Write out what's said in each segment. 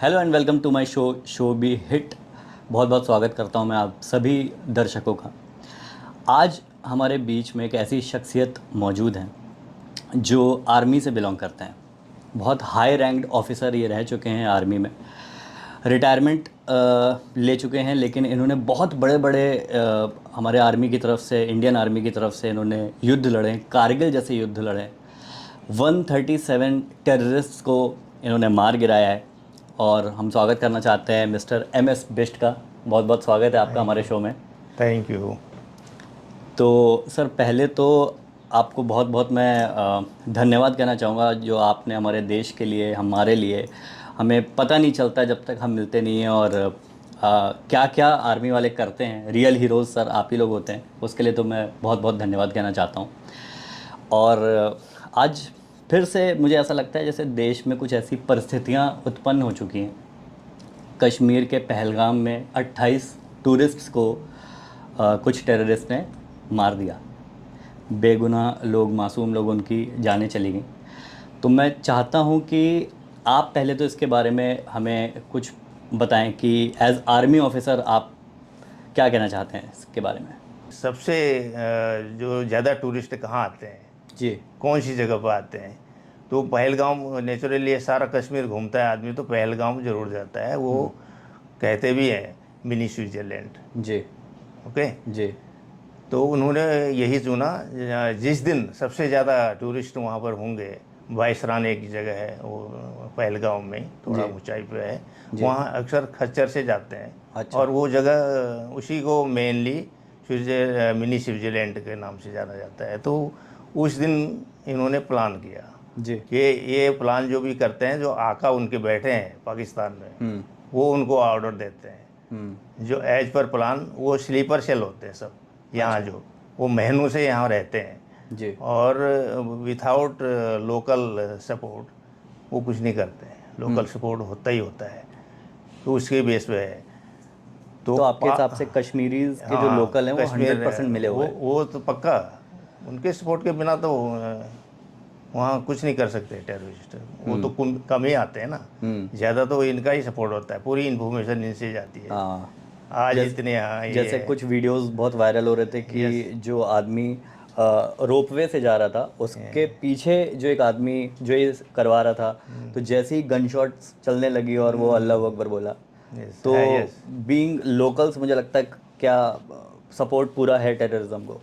Hello and welcome to my show B hit. बहुत बहुत स्वागत करता हूं मैं आप सभी दर्शकों का। आज हमारे बीच में एक ऐसी शख्सियत मौजूद हैं जो आर्मी से बिलोंग करते हैं। बहुत हाई रैंक्ड ऑफिसर ये रह चुके हैं आर्मी में। रिटायरमेंट ले चुके हैं, लेकिन इन्होंने बहुत बड़े बड़े हमारे आर्मी की तरफ से, इंडियन आर्मी की तरफ से इन्होंने युद्ध लड़े, कारगिल जैसे युद्ध लड़े। 137 टेररिस्ट को इन्होंने मार गिराया है। और हम स्वागत करना चाहते हैं मिस्टर MS बिष्ट का। बहुत बहुत स्वागत है आपका थैंक हमारे यू। शो में। Thank you. तो सर, पहले तो आपको बहुत बहुत मैं धन्यवाद कहना चाहूँगा, जो आपने हमारे देश के लिए, हमारे लिए, हमें पता नहीं चलता जब तक हम मिलते नहीं हैं। और क्या क्या आर्मी वाले करते हैं, रियल हीरोज़ सर आप ही लोग होते हैं। उसके लिए तो मैं बहुत बहुत धन्यवाद कहना चाहता हूँ। और आज फिर से मुझे ऐसा लगता है जैसे देश में कुछ ऐसी परिस्थितियाँ उत्पन्न हो चुकी हैं। कश्मीर के पहलगाम में 28 टूरिस्ट्स को कुछ टेररिस्ट ने मार दिया। बेगुनाह लोग, मासूम लोग, उनकी जानें चली गईं। तो मैं चाहता हूं कि आप पहले तो इसके बारे में हमें कुछ बताएं कि एज आर्मी ऑफिसर आप क्या कहना चाहते हैं इसके बारे में। सबसे जो ज़्यादा टूरिस्ट कहाँ आते हैं, जी। कौन सी जगह पर आते हैं? तो पहलगाम, नेचुरली ये सारा कश्मीर घूमता है आदमी तो पहलगाम जरूर जाता है। वो कहते भी हैं मिनी स्विट्जरलैंड। जी। ओके। जी। तो उन्होंने यही चुना। जिस दिन सबसे ज़्यादा टूरिस्ट वहाँ पर होंगे, वायसरान एक जगह है वो पहलगाम में, थोड़ा जी। ऊंचाई पे है। जी। वहाँ अक्सर खच्चर से जाते हैं अच्छा। और वो जगह उसी को मेनली मिनी स्विट्जरलैंड के नाम से जाना जाता है। तो उस दिन इन्होंने प्लान किया जी। कि ये प्लान जो भी करते हैं, जो आका उनके बैठे हैं पाकिस्तान में, हम्म। वो उनको ऑर्डर देते हैं। हम्म। जो एज पर प्लान, वो स्लीपर सेल होते हैं सब यहाँ, अच्छा। जो वो महीनों से यहाँ रहते हैं। जी। और विथाउट लोकल सपोर्ट वो कुछ नहीं करते हैं। लोकल सपोर्ट होता ही होता है। तो उसके बेस पे है। तो तो आपके हिसाब से कश्मीरीज के जो हाँ, लोकल हैं वो कश्मीर 100% मिले हुए हैं। वो तो पक्का। उनके सपोर्ट के बिना तो वहाँ कुछ नहीं कर सकते टेररिस्ट। वो तो कम ही आते हैं ना। हम्म। ज़्यादा तो इनका ही सपोर्ट होता है, पूरी इन्फॉर्मेशन इनसे जाती है। हाँ। आज जैसे इतने यहाँ ये जैसे है। कुछ वीडियोस बहुत वायरल हो रहे थे यस। कि जो आदमी रोपवे से जा रहा था, उसके पीछे जो एक आदमी जो ये करवा रहा था, तो जैसे ही गन शॉट्स चलने लगी और वो अल्लाह अकबर बोला। यस तो है। यस। बीइंग लोकल्स, मुझे लगता है क्या सपोर्ट पूरा है टेररिज्म को।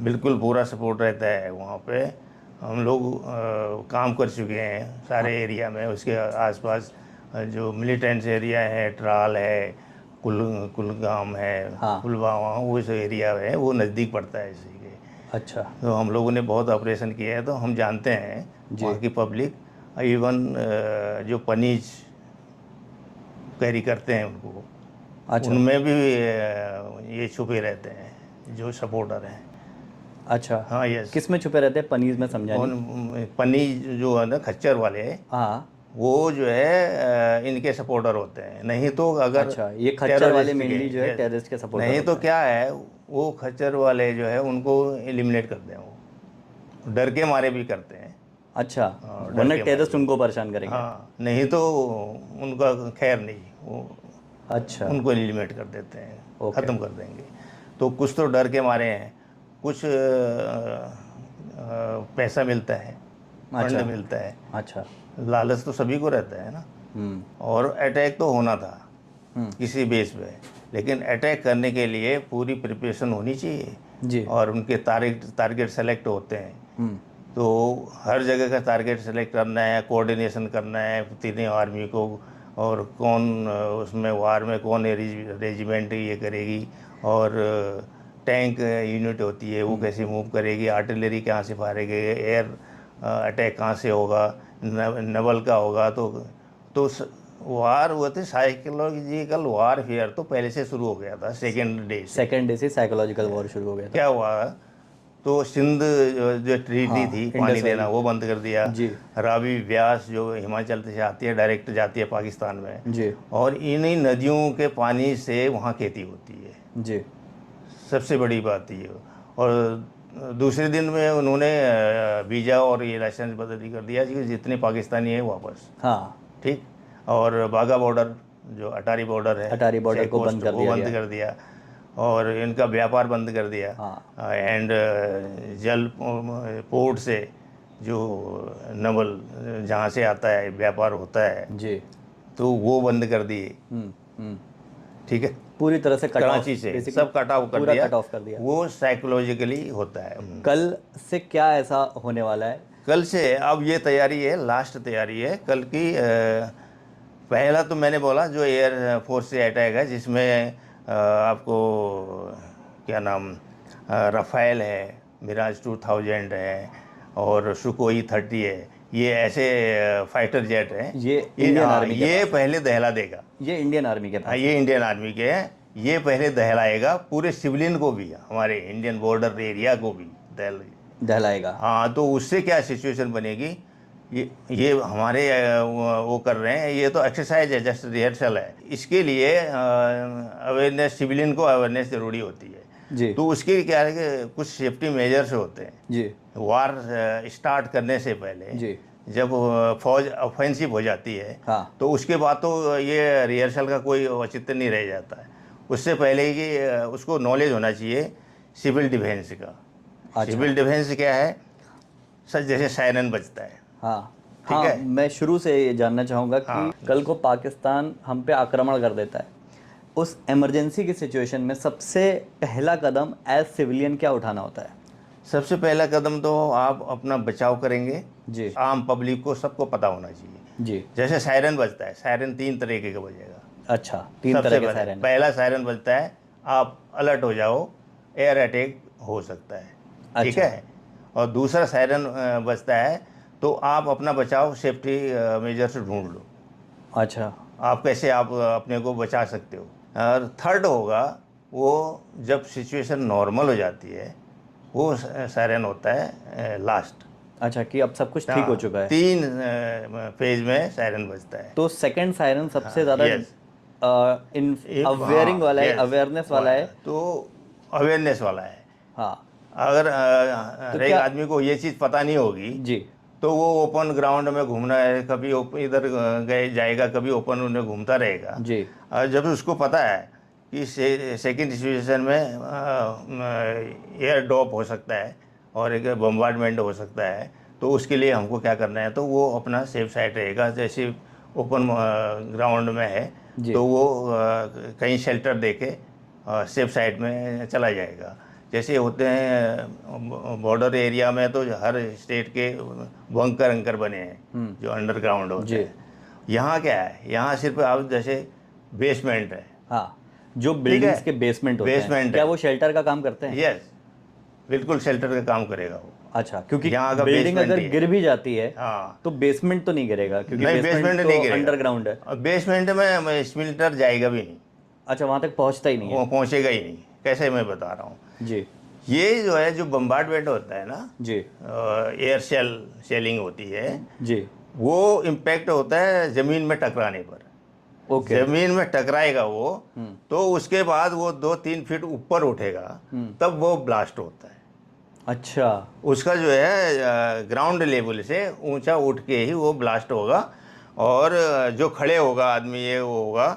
बिल्कुल पूरा सपोर्ट रहता है वहाँ पे। हम लोग काम कर चुके हैं सारे हाँ। एरिया में, उसके आसपास जो मिलिटेंट्स एरिया है, ट्राल है, कुलगाम है, हाँ। पुलवामा, वो जो एरिया है वो नज़दीक पड़ता है इसी के। अच्छा। तो हम लोगों ने बहुत ऑपरेशन किए हैं, तो हम जानते हैं जी। वहाँ की पब्लिक। इवन जो पनीज कैरी करते हैं उनको, अच्छा। उनमें भी ये छुपे रहते हैं जो सपोर्टर हैं। अच्छा। हाँ। यस। किस में छुपे रहते हैं? पनीर में समझा नहीं। कौन पनीर जो है ना, खच्चर वाले, हाँ। वो जो है इनके सपोर्टर होते हैं। नहीं तो अगर अच्छा, ये खच्चर वाले टेररिस्ट के, मेनली जो है यस, टेररिस्ट के सपोर्टर नहीं तो होते हैं। क्या है, वो खच्चर वाले जो है उनको एलिमिनेट करते हैं। वो डर के मारे भी करते हैं। अच्छा। हाँ, डर वरना के मारे टेररिस्ट भी। उनको परेशान करेंगे। हाँ, नहीं तो उनका खैर नहीं, वो अच्छा। उनको एलिमिनेट कर देते हैं, ओके। ख़त्म कर देंगे। तो कुछ तो डर के मारे हैं, कुछ पैसा मिलता है, फंड अच्छा। मिलता है। अच्छा। लालच तो सभी को रहता है ना। हम्म। और अटैक तो होना था हम्म। किसी बेस पे, लेकिन अटैक करने के लिए पूरी प्रिपरेशन होनी चाहिए। जी। और उनके टारगेट टारगेट सेलेक्ट होते हैं। हम्म। तो हर जगह का टारगेट सेलेक्ट करना है, कोऑर्डिनेशन करना है तीनों आर्मी को। और कौन उसमें वार में कौन रेजिमेंट ये करेगी, और टैंक यूनिट होती है वो कैसे मूव करेगी, आर्टिलरी कहाँ से फारेगी, एयर अटैक कहाँ से होगा, नवल का होगा। तो वार हुआ थे, साइकोलॉजिकल वारफेयर तो पहले से शुरू हो गया था, सेकेंड डे से। सेकेंड डे से साइकोलॉजिकल वॉर शुरू हो गया था। क्या हुआ, तो सिंध जो ट्रीटी हाँ, थी पानी इंडस देना, वैली। वो बंद कर दिया। जी। रावी व्यास जो हिमाचल से आती है, डायरेक्ट जाती है पाकिस्तान में। जी। और इन्हीं नदियों के पानी से वहाँ खेती होती है। जी। सबसे बड़ी बात ये। और दूसरे दिन में उन्होंने वीज़ा और ये लाइसेंस बदली कर दिया कि जितने पाकिस्तानी हैं वापस। हाँ। ठीक। और बाघा बॉर्डर जो अटारी बॉर्डर है, अटारी बॉर्डर चेक को पोस्ट, बंद कर वो दिया बंद गया। कर दिया और इनका व्यापार बंद कर दिया। हाँ एंड जल पोर्ट से जो नवल जहाँ से आता है व्यापार होता है, जी। तो वो बंद कर दिए। हम्म। ठीक है, पूरी तरह से कट ऑफ, कराची से बेसिकली सब कट ऑफ कर पूरा दिया। कट ऑफ कर दिया। वो साइकोलॉजिकली होता है। कल से क्या ऐसा होने वाला है? कल से अब ये तैयारी है, लास्ट तैयारी है कल की। पहला तो मैंने बोला जो एयर फोर्स से अटैक है, जिसमें आपको क्या नाम, रफ़ाएल है, मिराज 2000 है और सुकोई 30 है। ये ऐसे फाइटर जेट हैं। ये इंडियन हाँ, आर्मी के ये पास है। पहले दहला देगा। ये इंडियन आर्मी के हाँ, पास है। ये इंडियन आर्मी के हैं। ये पहले दहलाएगा पूरे सिविलियन को भी, हमारे इंडियन बॉर्डर एरिया को भी दहल। दहलाएगा। हाँ, तो उससे क्या सिचुएशन बनेगी, ये हमारे वो कर रहे हैं, ये तो एक्सरसाइज है, जस्ट रिहर्सल है। इसके लिए अवेयरनेस, सिविलियन को अवेयरनेस ज़रूरी होती है। जी तो उसके क्या है कि कुछ सेफ्टी मेजर्स होते हैं। जी वार स्टार्ट करने से पहले जी। जब फौज ऑफेंसिव हो जाती है, हाँ। तो उसके बाद तो ये रिहर्सल का कोई औचित्य नहीं रह जाता है। उससे पहले ही उसको नॉलेज होना चाहिए सिविल डिफेंस का। अच्छा। सिविल डिफेंस क्या है, सर जैसे सायरन बजता है। हाँ ठीक हाँ, है। मैं शुरू से ये जानना चाहूँगा कि हाँ, कल को पाकिस्तान हम पे आक्रमण कर देता है, उस इमरजेंसी की सिचुएशन में सबसे पहला कदम एज सिविलियन क्या उठाना होता है? सबसे पहला कदम तो आप अपना बचाव करेंगे। जी आम पब्लिक को सबको पता होना चाहिए। जी। जैसे सायरन बजता है, सायरन 3 तरीके का बजेगा। अच्छा, 3 सबसे तरह के पहले सायरन है। पहला सायरन बजता है, आप अलर्ट हो जाओ, एयर अटैक हो सकता है। ठीक अच्छा है। और दूसरा सायरन बजता है, तो आप अपना बचाव सेफ्टी मेजर से ढूंढ लो। अच्छा आप कैसे आप अपने को बचा सकते हो। और थर्ड होगा, वो जब सिचुएशन नॉर्मल हो जाती है, वो सायरन होता है लास्ट। अच्छा, कि अब सब कुछ ठीक हो हाँ, चुका है। 3 फेज में सायरन बजता है। तो सेकंड सायरन सबसे हाँ, ज़्यादा यस। इन अवेयरिंग हाँ, वाला है, यस। अवेयरनेस वाला है। तो अवेयरनेस वाला है। हाँ। अगर तो हर एक क्या? आदमी को ये चीज़ पता नहीं होगी, जी। तो वो ओपन ग्राउंड में घूमना है, कभी इधर गए जाएगा, कभी ओपन में घूमता रहेगा। जी और जब उसको पता है कि सेकेंड सिचुएशन में एयर ड्रॉप हो सकता है और एक बम्बार्डमेंट हो सकता है, तो उसके लिए हमको क्या करना है, तो वो अपना सेफ साइड रहेगा। जैसे ओपन ग्राउंड में है, जी। तो वो कहीं शेल्टर दे के सेफ साइड में चला जाएगा। जैसे होते हैं बॉर्डर एरिया में, तो हर स्टेट के बंकर अंकर बने हैं जो अंडरग्राउंड होते जी। हैं। यहाँ क्या है, यहाँ सिर्फ आप जैसे बेसमेंट है। हाँ, जो ठीक है, बिल्डिंग्स के बेसमेंट होते हैं, बेसमेंट क्या है। वो शेल्टर का काम करते हैं? यस, बिल्कुल शेल्टर का काम करेगा वो। अच्छा, क्योंकि यहाँ का बिल्डिंग बेसमेंट अगर ही है। गिर भी जाती है हाँ, तो बेसमेंट तो नहीं गिरेगा, क्योंकि नहीं बेसमेंट बेसमेंट तो नहीं गिरेगा। अंडरग्राउंड है। और बेसमेंट में स्पिल्टर जाएगा भी नहीं, अच्छा, वहाँ तक पहुँचता ही नहीं वो है। पहुँचेगा ही नहीं। कैसे, मैं बता रहा हूँ। जी ये जो है, जो बम्बार्डमेंट होता है ना, जी एयर शेलिंग होती है, जी। वो इम्पैक्ट होता है ज़मीन में टकराने पर। ओके। ज़मीन में टकराएगा वो, हम्म तो उसके बाद वो 2-3 फीट ऊपर उठेगा, तब वो ब्लास्ट होता है। अच्छा। उसका जो है ग्राउंड लेवल से ऊंचा उठ के ही वो ब्लास्ट होगा। और जो खड़े होगा आदमी, ये वो होगा,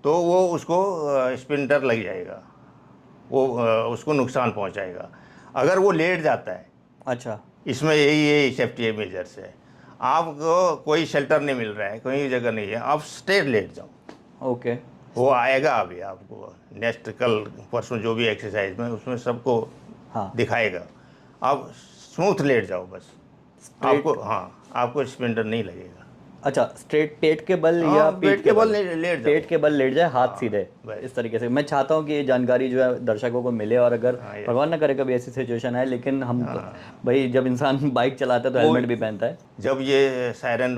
तो वो उसको स्पिंटर लग जाएगा, वो उसको नुकसान पहुंचाएगा। अगर वो लेट जाता है, अच्छा। इसमें यही सेफ्टी मेजर्स है। आपको कोई शेल्टर नहीं मिल रहा है, कोई जगह नहीं है, आप स्ट्रेट लेट जाओ। ओके। वो आएगा अभी आपको नेक्स्ट, कल परसों जो भी एक्सरसाइज में, उसमें सबको हाँ। दिखाएगा। आप स्मूथ लेट जाओ बस। स्ट्रेट। आपको, हाँ, आपको स्पिंडर नहीं लगेगा। अच्छा, स्ट्रेट पेट के बल या हाँ, पीठ पेट के के बल बल? लेट जाओ। पेट के बल लेट जाए, हाथ हाँ, सीधे। बस। इस तरीके से मैं चाहता हूँ कि ये जानकारी जो है दर्शकों को मिले, और अगर हाँ, ये, भगवान ना करे कभी ऐसी सिचुएशन आए, लेकिन हम हाँ, भाई जब इंसान बाइक चलाता है तो वो हेलमेट भी पहनता है। जब ये सायरन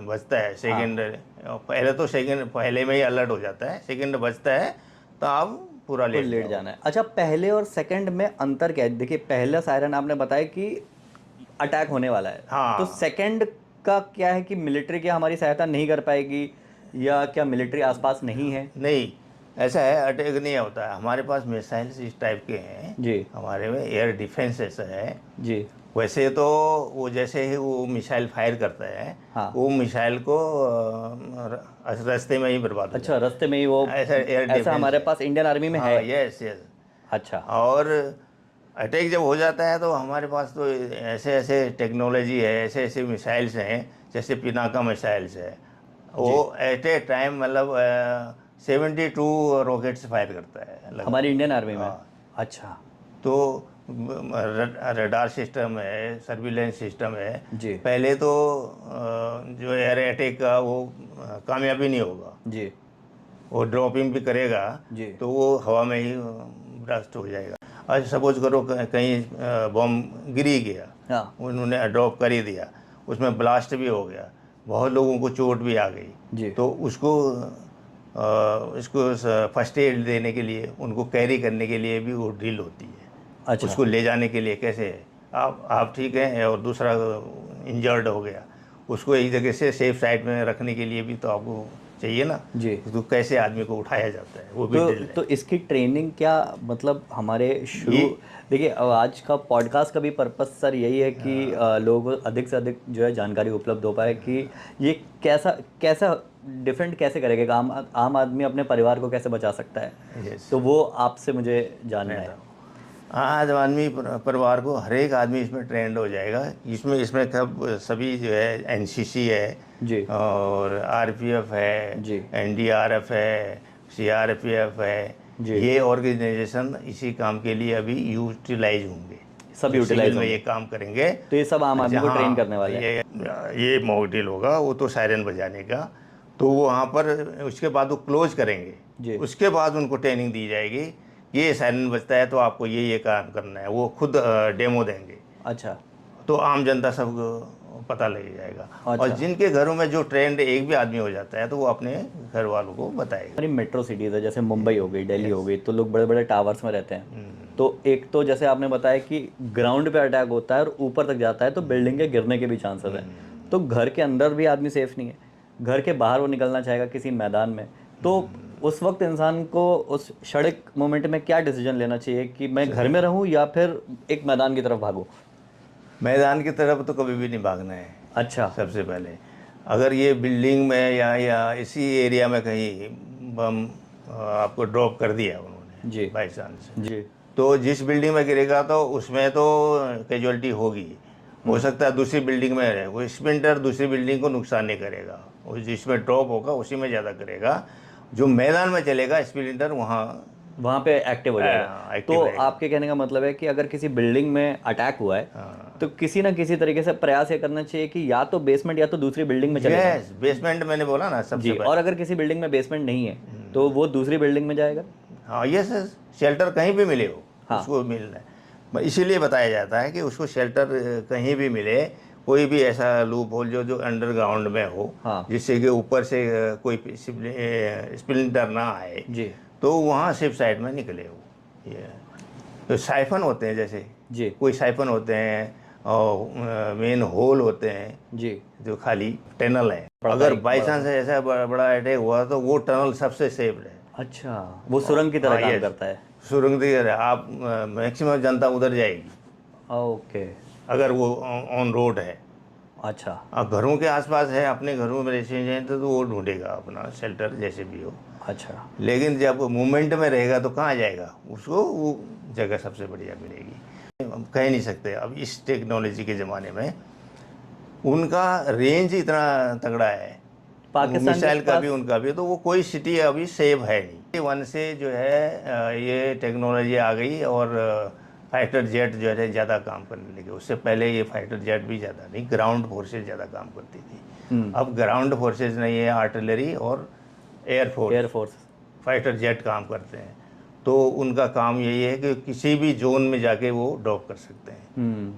बजता है, हाँ, सेकंड, पहले तो सेकंड पहले में ही अलर्ट हो जाता है, सेकंड बजता है, तो आप पूरा तो लेट लेट जाओ। जाना है। अच्छा, पहले और सेकंड में अंतर क्या है? देखिए, पहला सायरन आपने बताया कि अटैक होने वाला है, तो हाँ, सेकंड का क्या है कि मिलिट्री क्या हमारी सहायता नहीं कर पाएगी, या क्या मिलिट्री आसपास नहीं है? नहीं, ऐसा है, अटैक नहीं होता है। हमारे पास मिसाइल्स इस टाइप के हैं, जी हमारे में एयर डिफेंस ऐसा है। जी वैसे तो वो जैसे ही वो मिसाइल फायर करता है, हाँ। वो मिसाइल को रास्ते में ही बर्बाद हो अच्छा, जाता रास्ते में ही वो, है। ऐसा एयर ऐसा डिफेंस हमारे है। पास इंडियन आर्मी में है? हाँ, यस यस। अच्छा। और अटैक जब हो जाता है तो हमारे पास तो ऐसे ऐसे टेक्नोलॉजी है, ऐसे ऐसे मिसाइल्स हैं, जैसे पिनाका मिसाइल्स है, जी। वो एट ए टाइम मतलब 72 रॉकेट्स फायर करता है हमारी लगातार। इंडियन आर्मी में? हाँ। अच्छा। तो रडार सिस्टम है, सर्विलेंस सिस्टम है। जी। पहले तो जो एयर अटैक का वो कामयाबी नहीं होगा, जी। वो ड्रॉपिंग भी करेगा जी। तो वो हवा में ही ब्लास्ट हो जाएगा। आज सपोज करो कहीं बॉम्ब गिर ही गया, हाँ। उन्होंने ड्रॉप कर ही दिया, उसमें ब्लास्ट भी हो गया, बहुत लोगों को चोट भी आ गई, जी। तो उसको इसको फर्स्ट एड देने के लिए, उनको कैरी करने के लिए भी वो ड्रिल होती है। अच्छा। उसको ले जाने के लिए कैसे है, आप ठीक हैं और दूसरा इंजर्ड हो गया, उसको एक जगह से सेफ साइड में रखने के लिए भी तो आपको चाहिए ना। जी। तो कैसे आदमी को उठाया जाता है, वो भी तो ड्रिल है। तो इसकी ट्रेनिंग क्या, मतलब हमारे शुरू, ये देखिए अब आज का पॉडकास्ट का भी पर्पस सर यही है कि लोगों को अधिक से अधिक जो है जानकारी उपलब्ध हो पाए कि ये कैसा कैसा डिफरेंट कैसे करेगा, आम आदमी अपने परिवार को कैसे बचा सकता है। यस, तो वो आपसे मुझे जानना ट्रेंड है। है। आज आदमी परिवार को हर एक आदमी इसमें ट्रेंड हो जाएगा। इसमें इसमें कब सभी जो है, एनसीसी है जी। और आरपीएफ है, जी। एनडीआरएफ है, सीआरपीएफ है, जी। ये ऑर्गेनाइजेशन इसी काम के लिए अभी यूटिलाइज होंगे, सब जो सिविल यूटिलाइज में होंगे? ये काम करेंगे। तो ये सब आम आदमी को ट्रेन करने जहाँ वाले हैं? ये मॉक ड्रिल होगा, वो तो सायरन बजाने का, तो वहाँ पर उसके बाद वो क्लोज करेंगे, जी। उसके बाद उनको ट्रेनिंग दी जाएगी, ये सायरन बजता है तो आपको ये काम करना है, वो खुद डेमो देंगे, अच्छा। तो आम जनता सबको पता लग जाएगा। और अच्छा। जिनके घरों में जो ट्रेंड एक भी आदमी हो जाता है तो वो अपने घर वालों को बताएगा। हमारी मेट्रो सिटीज़ है, जैसे मुंबई हो गई, दिल्ली हो यस। गई, तो लोग बड़े बड़े टावर्स में रहते हैं। तो एक तो जैसे आपने बताया कि ग्राउंड पे अटैक होता है और ऊपर तक जाता है, तो बिल्डिंग के गिरने के भी चांसेस हैं। तो घर के अंदर भी आदमी सेफ नहीं है, घर के बाहर वो निकलना चाहेगा किसी मैदान में, तो उस वक्त इंसान को उस क्षणिक मोमेंट में क्या डिसीजन लेना चाहिए कि मैं घर सही। में रहूं या फिर एक मैदान की तरफ भागूं? मैदान की तरफ तो कभी भी नहीं भागना है। अच्छा। सबसे पहले अगर ये बिल्डिंग में या इसी एरिया में कहीं बम आपको ड्रॉप कर दिया उन्होंने जी। बाई चांस, जी। तो जिस बिल्डिंग में गिरेगा तो उसमें तो कैजुअलिटी होगी। हो सकता है दूसरी बिल्डिंग में रहे, वो स्प्लिंटर दूसरी बिल्डिंग को नुकसान नहीं करेगा, वो जिसमें ड्रॉप होगा उसी में ज़्यादा करेगा। जो मैदान में चलेगा स्प्लिंटर, वहाँ वहाँ पे एक्टिव हो जाएगा। तो एक्टिव रहेगा। आपके कहने का मतलब है कि अगर किसी बिल्डिंग में अटैक हुआ है, तो किसी ना किसी तरीके से प्रयास ये करना चाहिए कि या तो बेसमेंट या तो दूसरी बिल्डिंग में चले जाएं। यस, बेसमेंट मैंने बोला ना सबसे जी। और पहले। अगर किसी बिल्डिंग में बेसमेंट नहीं है, तो वो दूसरी बिल्डिंग में जाएगा? हाँ, यस यस, शेल्टर कहीं भी मिले हो हाँ। उसको मिलना है। इसीलिए बताया जाता है कि उसको शेल्टर कहीं भी मिले, कोई भी ऐसा लूप होल जो जो अंडरग्राउंड में हो, हाँ। जिससे कि ऊपर से कोई स्प्लिंटर ना आए, जी। तो वहाँ सेफ साइड में निकले वो। ये तो साइफन होते हैं, जैसे जी। कोई साइफन होते हैं और मेन होल होते हैं, जी। जो खाली टनल है। पड़ता है अगर एक बाई बड़ा चांस सा। ऐसा बड़ा अटैक हुआ तो वो टनल सबसे सेफ है। अच्छा, वो सुरंग की तरह हाँ, काम यस, करता है? सुरंग दी है, आप मैक्सिमम जनता उधर जाएगी ओके। अगर वो ऑन रोड है। अच्छा। अब घरों के आसपास है, अपने घरों में रेसिडेंट है, तो वो ढूंढेगा अपना शेल्टर जैसे भी हो। अच्छा। लेकिन जब मूवमेंट में रहेगा तो कहाँ जाएगा, उसको वो जगह सबसे बढ़िया मिलेगी। हम कह नहीं सकते अब इस टेक्नोलॉजी के ज़माने में उनका रेंज इतना तगड़ा है, वो पाकिस्तान के मिसाइल का भी पास। उनका भी, तो वो कोई सिटी अभी सेफ है नहीं। वन से जो है ये टेक्नोलॉजी आ गई और फाइटर जेट जो है ज़्यादा काम करने लगे। उससे पहले ये फाइटर जेट भी ज़्यादा नहीं, ग्राउंड फोर्सेज ज़्यादा काम करती थी। अब ग्राउंड फोर्सेज नहीं है, आर्टिलरी और एयरफोर्स, एयरफोर्स। फाइटर जेट काम करते हैं। तो उनका काम यही है कि किसी भी जोन में जाके वो ड्रॉप कर सकते हैं।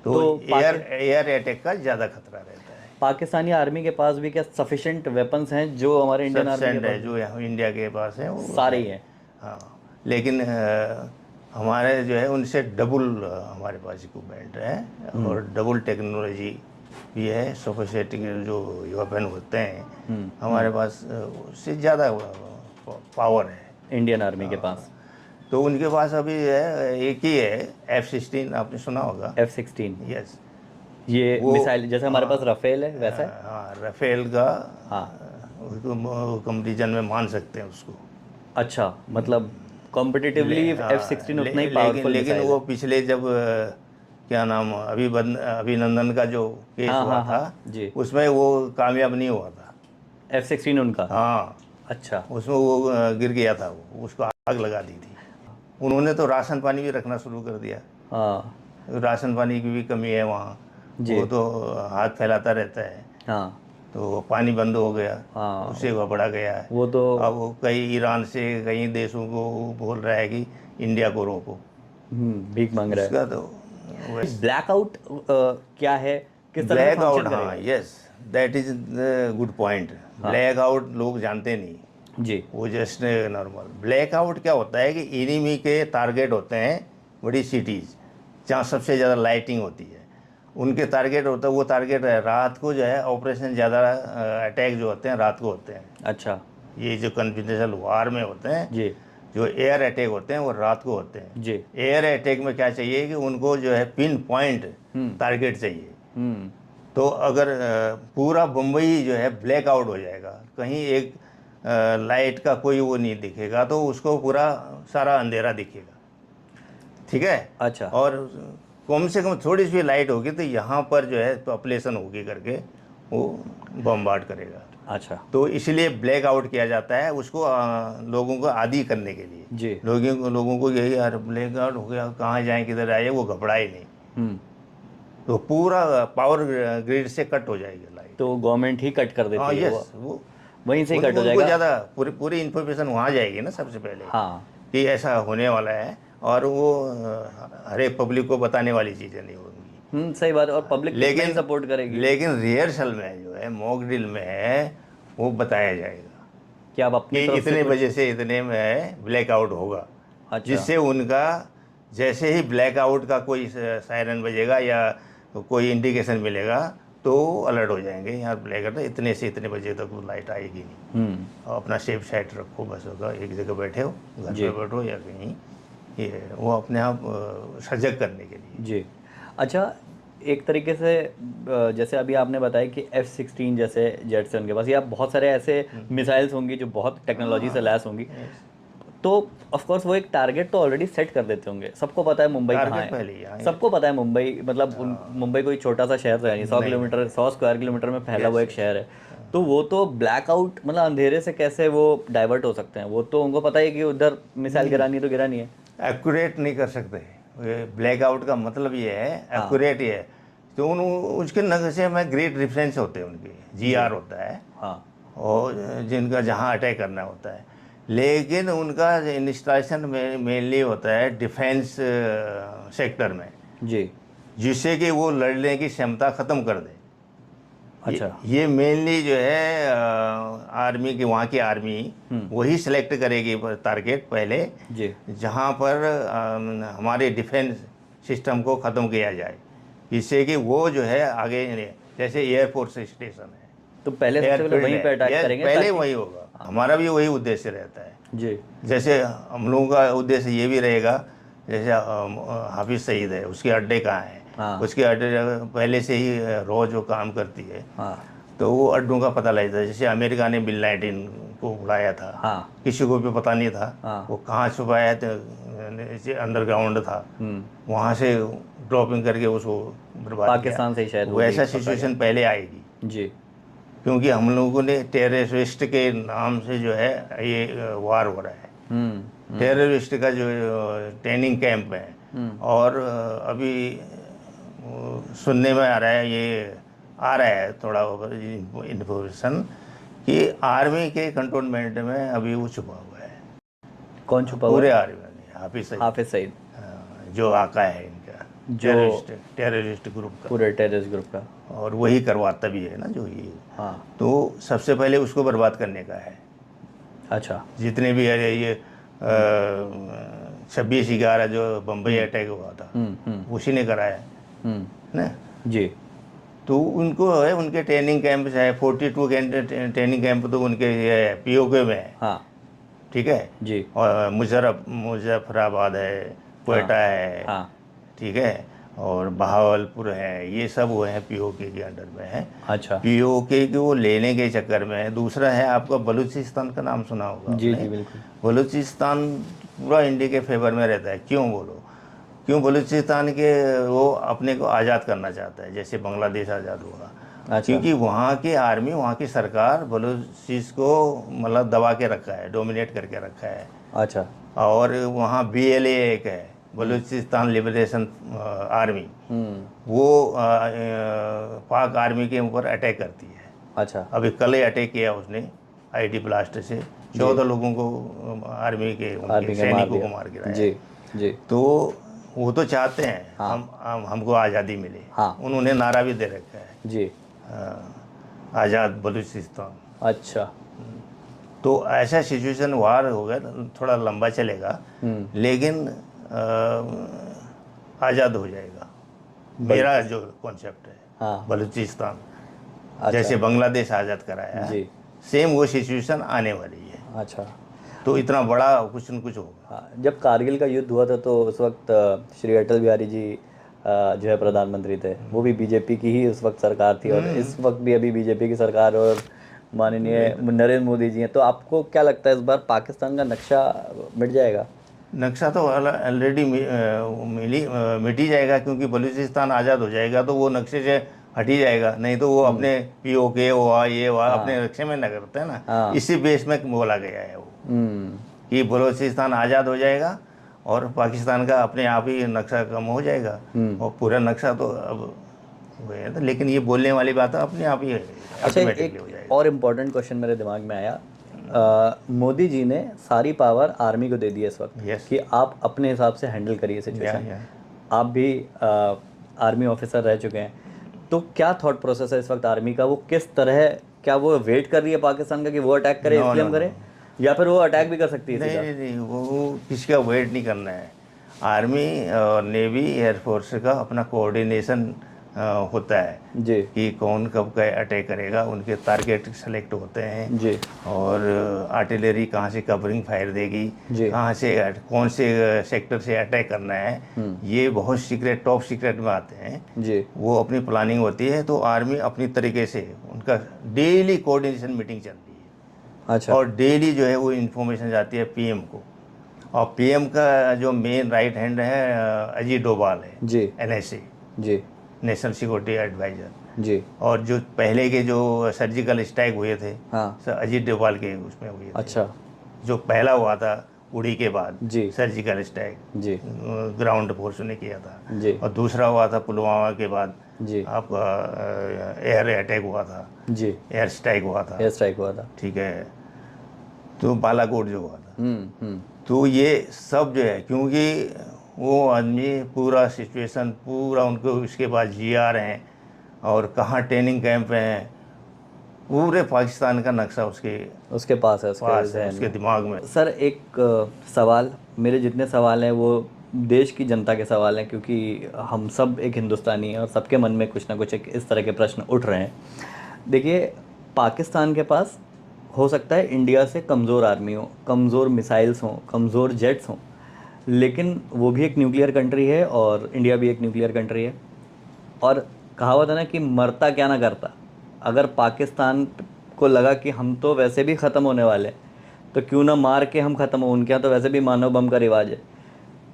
तो तो एयर अटैक का ज़्यादा खतरा रहता है। पाकिस्तानी आर्मी के पास भी क्या सफिशिएंट वेपन्स हैं जो हमारे इंडियन आर्मी के सफिशेंट है, पास जो नहीं? यहाँ इंडिया के पास है वो सारे है। ही हैं? हाँ, लेकिन हमारे जो है उनसे डबल हमारे पास इक्विपमेंट है और डबल टेक्नोलॉजी भी है। सोफिस्टिकेटेड जो वेपन होते हैं हमारे पास, उससे ज़्यादा पावर है। इंडियन आर्मी के पास? तो उनके पास अभी है एक ही है F-16, आपने सुना होगा। F-16? यस। ये वो मिसाइल जैसे हमारे पास हाँ, राफेल है वैसा है? हाँ राफेल का हाँ। उसको कंपैरिजन में मान सकते हैं उसको। अच्छा, मतलब कॉम्पिटिटिवली F-16 उतना ही लेकिन पावरफुल लेकिन मिसाइल वो है। पिछले जब क्या नाम, अभिनंदन का जो केस हाँ हुआ हाँ था, हाँ जी। उसमें वो कामयाब नहीं हुआ था। F-16 उनका? हाँ, अच्छा। उसमें वो गिर गया था, वो उसको आग लगा दी थी। उन्होंने तो राशन पानी भी रखना शुरू कर दिया। हाँ राशन पानी की भी कमी है वहाँ। जी। वो तो हाथ फैलाता रहता है, हाँ तो पानी बंद हो गया, हाँ। उससे घबरा गया है। वो तो अब वो कई ईरान से कई देशों को बोल रहा है कि इंडिया को रोको। भीख मांग रहा है। उसका तो वैसे ब्लैकआउट क्या है, किस तरह से ब्लैक आउट, फंक्शन हाँ करेगा ये? Yes, that is the good point. हाँ ब्लैक आउट लोग जानते नहीं, जी। वो जस्ट नॉर्मल। ब्लैक आउट क्या होता है कि एनिमी के टारगेट होते हैं बड़ी सिटीज़, जहाँ सबसे ज़्यादा लाइटिंग होती है, उनके टारगेट होता है। वो टारगेट है रात को जो है, ऑपरेशन ज़्यादा अटैक जो होते हैं रात को होते हैं। अच्छा। ये जो कन्वेंशनल वार में होते हैं, जी जो एयर अटैक होते हैं वो रात को होते हैं। जी। एयर अटैक में क्या चाहिए कि उनको जो है पिन पॉइंट हम्म टारगेट चाहिए। हम्म। तो अगर पूरा बम्बई जो है ब्लैक आउट हो जाएगा, कहीं एक लाइट का कोई वो नहीं दिखेगा, तो उसको पूरा सारा अंधेरा दिखेगा, ठीक है। अच्छा और कम से कम थोड़ी सी लाइट होगी तो यहाँ पर जो है पॉपुलेशन होगी करके वो बम्बार्ड करेगा। अच्छा। तो इसलिए ब्लैक आउट किया जाता है उसको, लोगों को आदी करने के लिए। जी। लोगों को यही, यार ब्लैक आउट हो गया, कहाँ जाएं किधर आए, वो घबराए नहीं। हम्म। तो पूरा पावर ग्रिड से कट हो जाएगी लाइट। तो गवर्नमेंट ही कट कर हाँ देती है वो, यस, वो वहीं से ही कट हो उनको जाएगा। ज़्यादा पूरी पूरी इन्फॉर्मेशन वहाँ जाएगी ना सबसे पहले, हाँ। कि ऐसा होने वाला है। और वो हर एक पब्लिक को बताने वाली चीज़ें नहीं होंगी। सही बात है, और पब्लिक कितना ही लेकिन सपोर्ट करेगी। लेकिन रिहर्सल में जो है, मॉक ड्रिल में है, वो बताया जाएगा कि आप अपनी कि तरफ से इतने कुछ। बजे से इतने में ब्लैकआउट होगा। अच्छा। जिससे उनका, जैसे ही ब्लैकआउट का कोई सायरन बजेगा या कोई इंडिकेशन मिलेगा, तो अलर्ट हो जाएंगे, यहाँ ब्लैकआउट है, इतने से इतने बजे तक वो लाइट आएगी नहीं। हम्म। और अपना सेफ साइड रखो, बस होगा, एक जगह बैठे हो, घर जी पे बैठो या कहीं, ये वो अपने आप सजग करने के लिए। जी। अच्छा, एक तरीके से जैसे अभी आपने बताया कि F-16 जैसे जेट से उनके पास, या बहुत सारे ऐसे मिसाइल्स होंगी जो बहुत टेक्नोलॉजी से लैस होंगी, यस, तो ऑफ कोर्स वो एक टारगेट तो ऑलरेडी सेट कर देते होंगे। सबको पता है मुंबई कहाँ टारगेट है, पहले ही, हाँ सबको यस। पता है मुंबई, मतलब मुंबई कोई छोटा सा शहर तो है नहीं, सौ नहीं नहीं किलोमीटर 100 स्क्वायर किलोमीटर में फैला हुआ यस एक यस। शहर है। तो वो तो ब्लैकआउट मतलब अंधेरे से कैसे वो डाइवर्ट हो सकते हैं, वो तो उनको पता है कि उधर मिसाइल नहीं, गिरानी है तो गिरानी है। एक्यूरेट नहीं कर सकते। ब्लैकआउट का मतलब ये है, हाँ एक्यूरेट ये है। तो उसके नक्शे में ग्रेट रेफरेंस होते हैं उनके, जी। GR होता है, हाँ और जिनका जहाँ अटैक करना होता है। लेकिन उनका इंस्टॉलेशन में मेनली होता है डिफेंस सेक्टर में, जी। जिससे कि वो लड़ने की क्षमता ख़त्म कर दे। अच्छा। ये मेनली जो है आर्मी की, वहाँ की आर्मी हम्म। वही सिलेक्ट करेगी टारगेट पहले, जी। जहाँ पर हमारे डिफेंस सिस्टम को ख़त्म किया जाए, जिससे कि वो जो है आगे, जैसे एयरफोर्स स्टेशन है, तो पहले सबसे पहले एयरफील्ड वहीं पे है, अटैक यस, करेंगे पहले ताकि। वही होगा। हमारा भी वही उद्देश्य रहता है। जी। जैसे हम लोगों का उद्देश्य ये भी रहेगा, जैसे हाफिज़ सईद है, उसके अड्डे कहाँ हैं, हाँ उसके अड्डे पहले से ही रोज़ जो काम करती है, हाँ तो वो अड्डों का पता लगता है। जैसे अमेरिका ने बिन लादेन को उड़ाया था, हाँ किसी को भी पता नहीं था हाँ। वो कहाँ छुपाया था, अंडरग्राउंड था, वहाँ से ड्रॉपिंग करके उसको बर्बाद किया। पाकिस्तान से ही शायद वो भी वैसा पकड़ा गया। सिचुएशन पहले आएगी, जी। क्योंकि हम लोगों ने टेररिस्ट के नाम से जो है ये वार हो रहा है। हम्म। टेररिस्ट का जो ट्रेनिंग कैंप है। और अभी सुनने में आ रहा है, ये आ रहा है थोड़ा इन्फॉर्मेशन, कि आर्मी के कंटोनमेंट में अभी वो छुपा हुआ है। कौन छुपा हुआ पूरे है? आर्मी में हाफिज सईद, हाफिज सईद, जो आका है इनका, जो टेररिस्ट ग्रुप का। पूरे टेररिस्ट ग्रुप का। और वही करवाता भी है ना जो ये। हाँ। तो सबसे पहले उसको बर्बाद करने का है। अच्छा। जितने भी है ये 26/11 जो बम्बई अटैक हुआ था, उसी ने कराया हम्म। ना। जी। तो उनको है, उनके ट्रेनिंग कैंप है, 42 ट्रेनिंग कैंप तो उनके POK में है, हाँ ठीक है। जी। और मुजफ्फराबाद है, क्वेटा है, हाँ। ठीक है, और बहावलपुर है, ये सब वो है पीओके के अंडर में है। अच्छा। पीओके को लेने के चक्कर में दूसरा है आपका बलूचिस्तान का नाम सुना होगा जी आपने। जी बिल्कुल। बलूचिस्तान पूरा इंडिया के फेवर में रहता है, क्यों बोलो? क्यों? बलूचिस्तान के वो अपने को आज़ाद करना चाहता है, जैसे बांग्लादेश आज़ाद हुआ। अच्छा। क्योंकि वहाँ की आर्मी, वहाँ की सरकार बलूचिस को मतलब दबा के रखा है, डोमिनेट करके रखा है। अच्छा। और वहाँ बीएलए एक है, बलूचिस्तान लिबरेशन आर्मी, हम्म। वो पाक आर्मी के ऊपर अटैक करती है। अच्छा। अभी कल ही अटैक किया उसने आईडी ब्लास्ट से, जी। 14 लोगों को आर्मी के उनके आर्मी के मार सैनिकों दिया। को मार गिराया जी। है। जी। तो वो तो चाहते हैं हाँ। हमको आज़ादी मिले। हाँ। उन्होंने नारा भी दे रखा है, जी। आज़ाद बलूचिस्तान। अच्छा। तो ऐसा सिचुएशन वार होगा, थोड़ा लंबा चलेगा, लेकिन आज़ाद हो जाएगा, बल मेरा जो कॉन्सेप्ट है। हाँ। बलूचिस्तान अच्छा। जैसे बांग्लादेश आज़ाद कराया है, जी। सेम वो सिचुएशन आने वाली है। अच्छा। तो इतना बड़ा कुछ न कुछ होगा। हाँ, जब कारगिल का युद्ध हुआ था तो उस वक्त श्री अटल बिहारी जी जो है प्रधानमंत्री थे, वो भी बीजेपी की ही उस वक्त सरकार थी, और इस वक्त भी अभी बीजेपी की सरकार, और माननीय नरेंद्र मोदी जी हैं। तो आपको क्या लगता है इस बार पाकिस्तान का नक्शा मिट जाएगा? नक्शा तो ऑलरेडी मिट ही जाएगा, क्योंकि बलूचिस्तान आज़ाद हो जाएगा तो वो नक्शे से हट ही जाएगा। नहीं तो वो अपने पीओके हुआ ये हुआ अपने हाँ। नक्शे में न करते हैं ना। हाँ। इसी बेस में बोला गया है वो, हम्म। कि बलूचिस्तान आज़ाद हो जाएगा और पाकिस्तान का अपने आप ही नक्शा कम हो जाएगा। और पूरा नक्शा तो अब हो गया था, लेकिन ये बोलने वाली बात है, अपने आप ही अच्छा, ऑटोमेटिकली एक हो जाएगा। और इम्पोर्टेंट क्वेश्चन मेरे दिमाग में आया। मोदी जी ने सारी पावर आर्मी को दे दी है इस वक्त, यस। कि आप अपने हिसाब से हैंडल करिए सिचुएशन। या आप भी आर्मी ऑफिसर रह चुके हैं, तो क्या थॉट प्रोसेस है इस वक्त आर्मी का? वो किस तरह, क्या वो वेट कर रही है पाकिस्तान का कि वो अटैक करे नो इसलिए नो हम नो करें, या फिर वो अटैक भी कर सकती है नहीं सीधा? नहीं नहीं, वो किसी का वेट नहीं करना है। आर्मी और नेवी एयरफोर्स का अपना कोऑर्डिनेशन होता है, जी। कि कौन कब का अटैक करेगा, उनके टारगेट सेलेक्ट होते हैं। जी। और आर्टिलरी कहाँ से कवरिंग फायर देगी, जी। कहाँ से कौन से सेक्टर से अटैक करना है, ये बहुत सीक्रेट, टॉप सीक्रेट में आते हैं। जी। वो अपनी प्लानिंग होती है। तो आर्मी अपनी तरीके से, उनका डेली कोऑर्डिनेशन मीटिंग चल रही है, अच्छा। और डेली जो है वो इन्फॉर्मेशन जाती है पीएम को। और पीएम का जो मेन राइट हैंड है अजीत डोभाल है, जी। एनएसए, जी। National security advisor. जी। और जो पहले के जो सर्जिकल स्ट्राइक हुए थे, हाँ। सर अजीत डोभाल के उसमें हुए थे। अच्छा। जो पहला हुआ था उड़ी के बाद जी। सर्जिकल स्ट्राइक, जी। ग्राउंड फोर्स ने किया था। जी। और दूसरा हुआ था पुलवामा के बाद, जी। आपका एयर अटैक हुआ था, जी। एयर स्ट्राइक हुआ था, एयर स्ट्राइक हुआ था। ठीक है। तो बालाकोट जो हुआ था। हम्म। तो ये सब जो है, क्योंकि वो आदमी पूरा सिचुएशन पूरा उनको, उसके बाद जीआर हैं और कहाँ ट्रेनिंग कैंप हैं, पूरे पाकिस्तान का नक्शा उसके उसके पास है, उसके पास है, जहन उसके में। दिमाग में। सर एक सवाल, मेरे जितने सवाल हैं वो देश की जनता के सवाल हैं, क्योंकि हम सब एक हिंदुस्तानी हैं और सबके मन में कुछ ना कुछ एक इस तरह के प्रश्न उठ रहे हैं। देखिए, पाकिस्तान के पास हो सकता है इंडिया से कमज़ोर आर्मी हो, कमज़ोर मिसाइल्स हों, कमज़ोर जेट्स हों, लेकिन वो भी एक न्यूक्लियर कंट्री है और इंडिया भी एक न्यूक्लियर कंट्री है। और कहावत है ना कि मरता क्या ना करता। अगर पाकिस्तान को लगा कि हम तो वैसे भी ख़त्म होने वाले हैं, तो क्यों ना मार के हम ख़त्म हो, उनके यहाँ तो वैसे भी मानव बम का रिवाज है।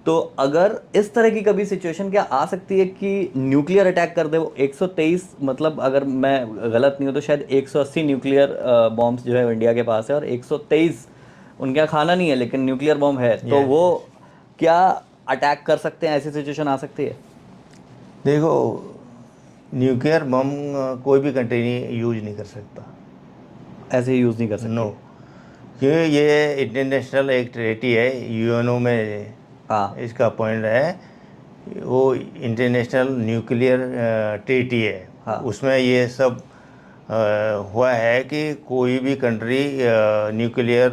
तो अगर इस तरह की कभी सिचुएशन क्या आ सकती है कि न्यूक्लियर अटैक कर दे वो 123, मतलब अगर मैं गलत नहीं हूँ तो शायद 180 न्यूक्लियर बॉम्ब्स जो है इंडिया के पास है, और 123 उनके यहाँ खाना नहीं है लेकिन न्यूक्लियर बॉम्ब है, तो यस वो यस। क्या अटैक कर सकते हैं? ऐसी सिचुएशन आ सकती है? देखो, न्यूक्लियर बम कोई भी कंट्री यूज नहीं कर सकता। ऐसे यूज़ नहीं कर नो, सकती? क्योंकि ये इंटरनेशनल एक ट्रेटी है, यूएनओ में हाँ। इसका पॉइंट है। वो इंटरनेशनल न्यूक्लियर ट्रेटी है। हाँ। उसमें ये सब हुआ है कि कोई भी कंट्री न्यूक्लियर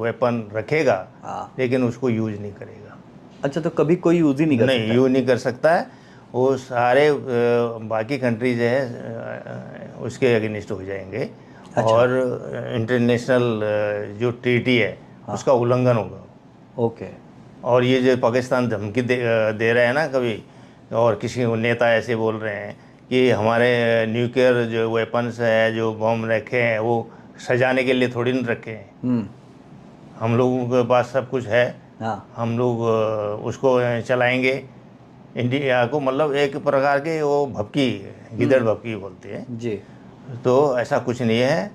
वेपन रखेगा, हाँ। लेकिन उसको यूज नहीं करेगा। अच्छा, तो कभी कोई यूज़ ही नहीं कर नहीं, सकता है? यूज नहीं कर सकता है। वो सारे बाकी कंट्रीज है उसके अगेंस्ट हो जाएंगे। अच्छा। और इंटरनेशनल जो ट्रीटी है, उसका उल्लंघन होगा। ओके। और ये जो पाकिस्तान धमकी दे रहा है ना कभी, और किसी नेता ऐसे बोल रहे हैं कि हमारे न्यूक्लियर जो वेपन्स है, जो बम रखे हैं, वो सजाने के लिए थोड़ी ना रखे हैं। हम लोगों के पास सब कुछ है, हाँ। हम लोग उसको चलाएंगे। इंडिया को मतलब एक प्रकार के वो भपकी, गिदड़ भपकी बोलते हैं। जी। तो ऐसा कुछ नहीं है,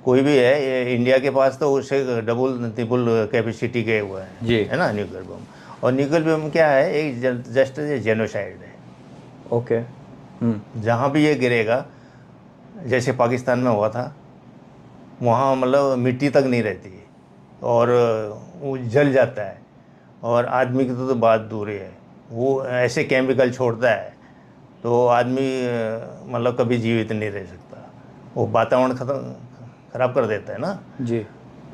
कोई भी है, ये इंडिया के पास तो उससे डबल ट्रिपल कैपेसिटी के हुआ जी। है ना न्यूक्लियर बम। और न्यूक्लियर बम क्या है, एक जस्ट जेनोसाइड है। ओके। जहाँ भी ये गिरेगा, जैसे पाकिस्तान में हुआ था, वहाँ मतलब मिट्टी तक नहीं रहती है, और वो जल जाता है। और आदमी की तो बात दूर है, वो ऐसे केमिकल छोड़ता है तो आदमी मतलब कभी जीवित नहीं रह सकता, वो वातावरण खराब कर देता है ना। जी।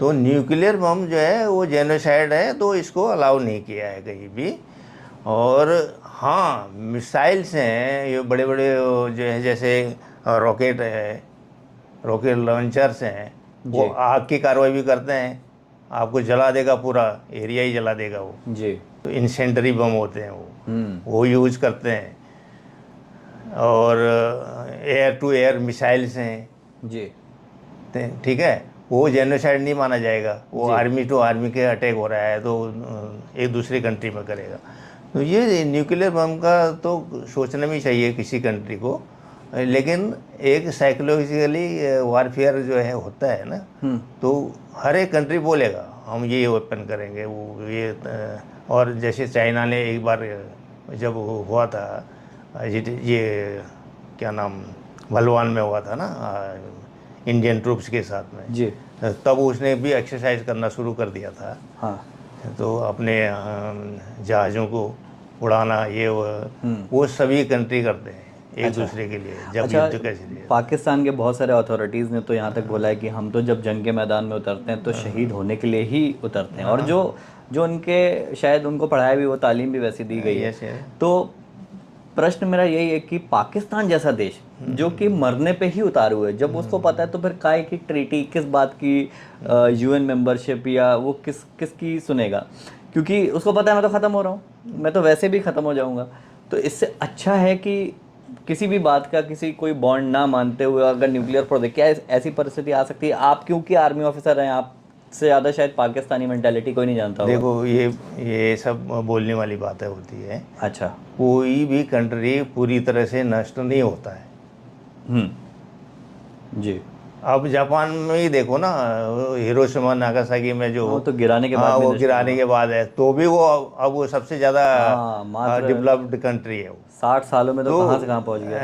तो न्यूक्लियर बम जो है वो जेनोसाइड है, तो इसको अलाउ नहीं किया है कहीं भी। और हाँ, मिसाइल्स हैं ये बड़े बड़े जो है, जैसे रॉकेट है, रॉकेट लॉन्चर्स हैं, वो जी। आग की कार्रवाई भी करते हैं, आपको जला देगा, पूरा एरिया ही जला देगा वो। जी। तो इंसेंटरी बम होते हैं वो यूज करते हैं। और एयर टू एयर मिसाइल्स हैं, जी। ठीक है, वो जेनोसाइड नहीं माना जाएगा, वो जी। आर्मी टू आर्मी के अटैक हो रहा है तो एक दूसरी कंट्री में करेगा। तो ये न्यूक्लियर बम का तो सोचना भी चाहिए किसी कंट्री को, लेकिन एक साइकोलॉजिकली वारफेयर जो है होता है ना, तो हर एक कंट्री बोलेगा हम ये वेपन करेंगे, वो ये और जैसे चाइना ने एक बार जब हुआ था, ये क्या नाम, बलवान में हुआ था ना, इंडियन ट्रूप्स के साथ में, जी। तब उसने भी एक्सरसाइज करना शुरू कर दिया था। हाँ। तो अपने जहाज़ों को उड़ाना, ये वो सभी कंट्री करते हैं एक अच्छा। दूसरे के लिए, जब अच्छा, युद्ध कैसे लिए। पाकिस्तान के बहुत सारे अथॉरिटीज़ ने तो यहाँ तक बोला है कि हम तो जब जंग के मैदान में उतरते हैं तो शहीद होने के लिए ही उतरते हैं, और जो जो उनके शायद उनको पढ़ाया भी, वो तालीम भी वैसी दी गई है। Yes yes. तो प्रश्न मेरा यही है कि पाकिस्तान जैसा देश जो कि मरने पे ही उतारू है, जब उसको पता है तो फिर काहे की ट्रीटी, किस बात की यूएन मेंबरशिप, या वो किसकी सुनेगा, क्योंकि उसको पता है मैं तो ख़त्म हो रहा हूँ, मैं तो वैसे भी ख़त्म हो जाऊँगा। तो इससे अच्छा है कि किसी भी बात का, किसी कोई बॉन्ड ना मानते हुए अगर न्यूक्लियर प्रोजेक्ट, क्या ऐसी परिस्थिति आ सकती है, आप क्योंकि आर्मी ऑफिसर हैं, आपसे ज़्यादा शायद पाकिस्तानी मेंटालिटी कोई नहीं जानता होगा। देखो, ये सब बोलने वाली बातें होती है। अच्छा। कोई भी कंट्री पूरी तरह से नष्ट नहीं होता है। जी। अब जापान में ही देखो ना, हिरोशिमा नागासाकी में जो, वो तो गिराने के बाद हाँ, भी वो नष्ट नहीं गिराने हुआ। के बाद है, तो भी वो अब वो सबसे ज़्यादा हाँ, मात्र डेवलप्ड कंट्री है वो। 60 सालों में तो कहाँ से तो कहाँ पहुँच गया।